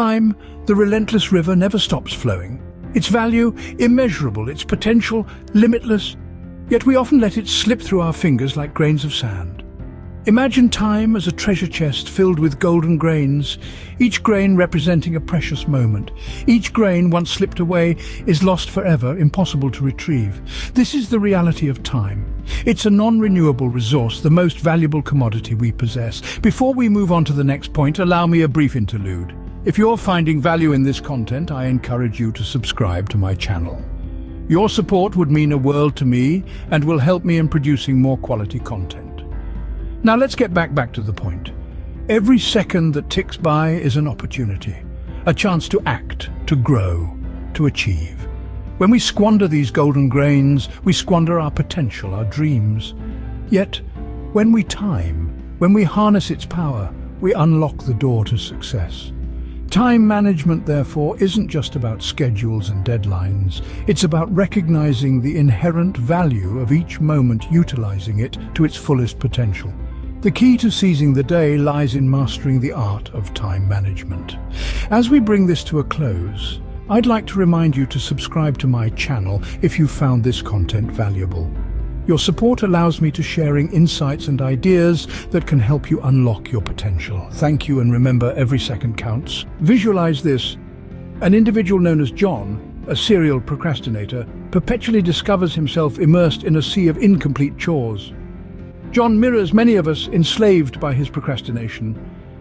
Time, the relentless river, never stops flowing. Its value, immeasurable, its potential, limitless, yet we often let it slip through our fingers like grains of sand. Imagine time as a treasure chest filled with golden grains, each grain representing a precious moment. Each grain, once slipped away, is lost forever, impossible to retrieve. This is the reality of time. It's a non-renewable resource, the most valuable commodity we possess. Before we move on to the next point, allow me a brief interlude. If you're finding value in this content, I encourage you to subscribe to my channel. Your support would mean a world to me and will help me in producing more quality content. Now let's get back to the point. Every second that ticks by is an opportunity, a chance to act, to grow, to achieve. When we squander these golden grains, we squander our potential, our dreams. Yet, when we harness its power, we unlock the door to success. Time management, therefore, isn't just about schedules and deadlines. It's about recognizing the inherent value of each moment, utilizing it to its fullest potential. The key to seizing the day lies in mastering the art of time management. As we bring this to a close, I'd like to remind you to subscribe to my channel if you found this content valuable. Your support allows me to sharing insights and ideas that can help you unlock your potential. Thank you, and remember, every second counts. Visualize this. An individual known as John, a serial procrastinator, perpetually discovers himself immersed in a sea of incomplete chores. John mirrors many of us, enslaved by his procrastination.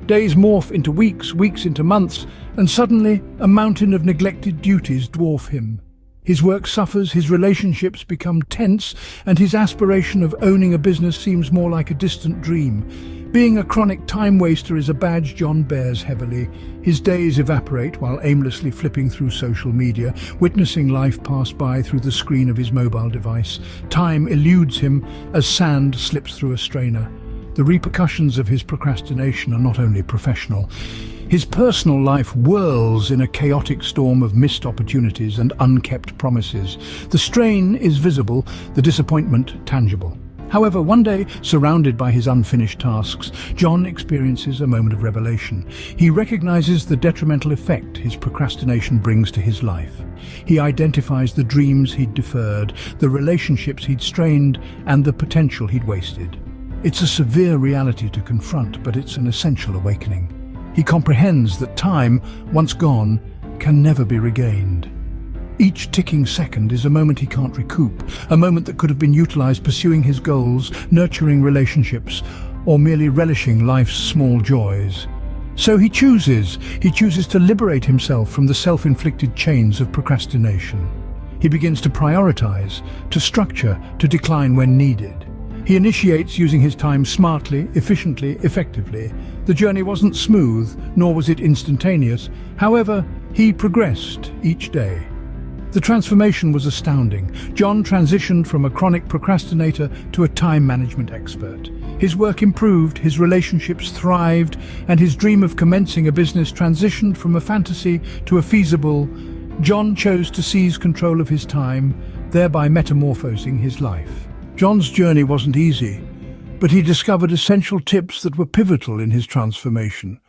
Days morph into weeks, weeks into months, and suddenly a mountain of neglected duties dwarf him. His work suffers, his relationships become tense, and his aspiration of owning a business seems more like a distant dream. Being a chronic time waster is a badge John bears heavily. His days evaporate while aimlessly flipping through social media, witnessing life pass by through the screen of his mobile device. Time eludes him as sand slips through a strainer. The repercussions of his procrastination are not only professional. His personal life whirls in a chaotic storm of missed opportunities and unkept promises. The strain is visible, the disappointment tangible. However, one day, surrounded by his unfinished tasks, John experiences a moment of revelation. He recognizes the detrimental effect his procrastination brings to his life. He identifies the dreams he'd deferred, the relationships he'd strained, and the potential he'd wasted. It's a severe reality to confront, but it's an essential awakening. He comprehends that time, once gone, can never be regained. Each ticking second is a moment he can't recoup, a moment that could have been utilized pursuing his goals, nurturing relationships, or merely relishing life's small joys. So he chooses to liberate himself from the self-inflicted chains of procrastination. He begins to prioritize, to structure, to decline when needed. He initiates using his time smartly, efficiently, effectively. The journey wasn't smooth, nor was it instantaneous. However, he progressed each day. The transformation was astounding. John transitioned from a chronic procrastinator to a time management expert. His work improved, his relationships thrived, and his dream of commencing a business transitioned from a fantasy to a feasible. John chose to seize control of his time, thereby metamorphosing his life. John's journey wasn't easy, but he discovered essential tips that were pivotal in his transformation.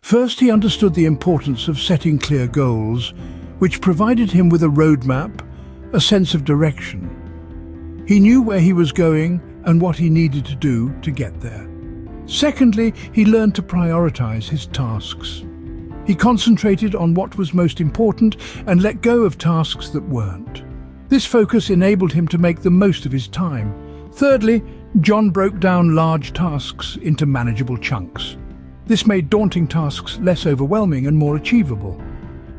First, he understood the importance of setting clear goals, which provided him with a roadmap, a sense of direction. He knew where he was going and what he needed to do to get there. Secondly, he learned to prioritize his tasks. He concentrated on what was most important and let go of tasks that weren't. This focus enabled him to make the most of his time. Thirdly, John broke down large tasks into manageable chunks. This made daunting tasks less overwhelming and more achievable.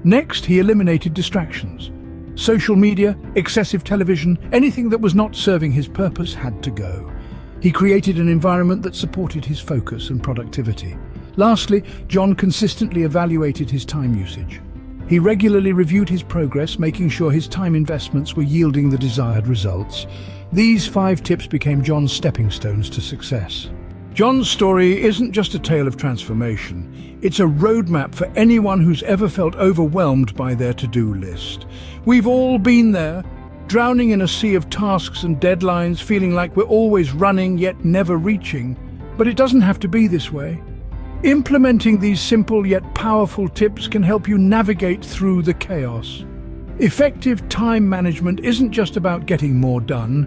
Next, he eliminated distractions. Social media, excessive television, anything that was not serving his purpose had to go. He created an environment that supported his focus and productivity. Lastly, John consistently evaluated his time usage. He regularly reviewed his progress, making sure his time investments were yielding the desired results. These 5 tips became John's stepping stones to success. John's story isn't just a tale of transformation. It's a roadmap for anyone who's ever felt overwhelmed by their to-do list. We've all been there, drowning in a sea of tasks and deadlines, feeling like we're always running yet never reaching. But it doesn't have to be this way. Implementing these simple yet powerful tips can help you navigate through the chaos. Effective time management isn't just about getting more done.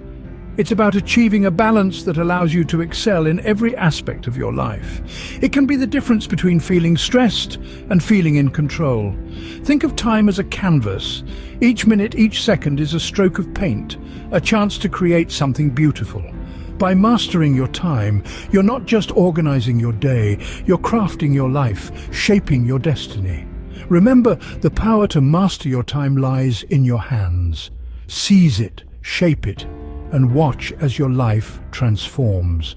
It's about achieving a balance that allows you to excel in every aspect of your life. It can be the difference between feeling stressed and feeling in control. Think of time as a canvas. Each minute, each second is a stroke of paint, a chance to create something beautiful. By mastering your time, you're not just organizing your day, you're crafting your life, shaping your destiny. Remember, the power to master your time lies in your hands. Seize it, shape it, and watch as your life transforms.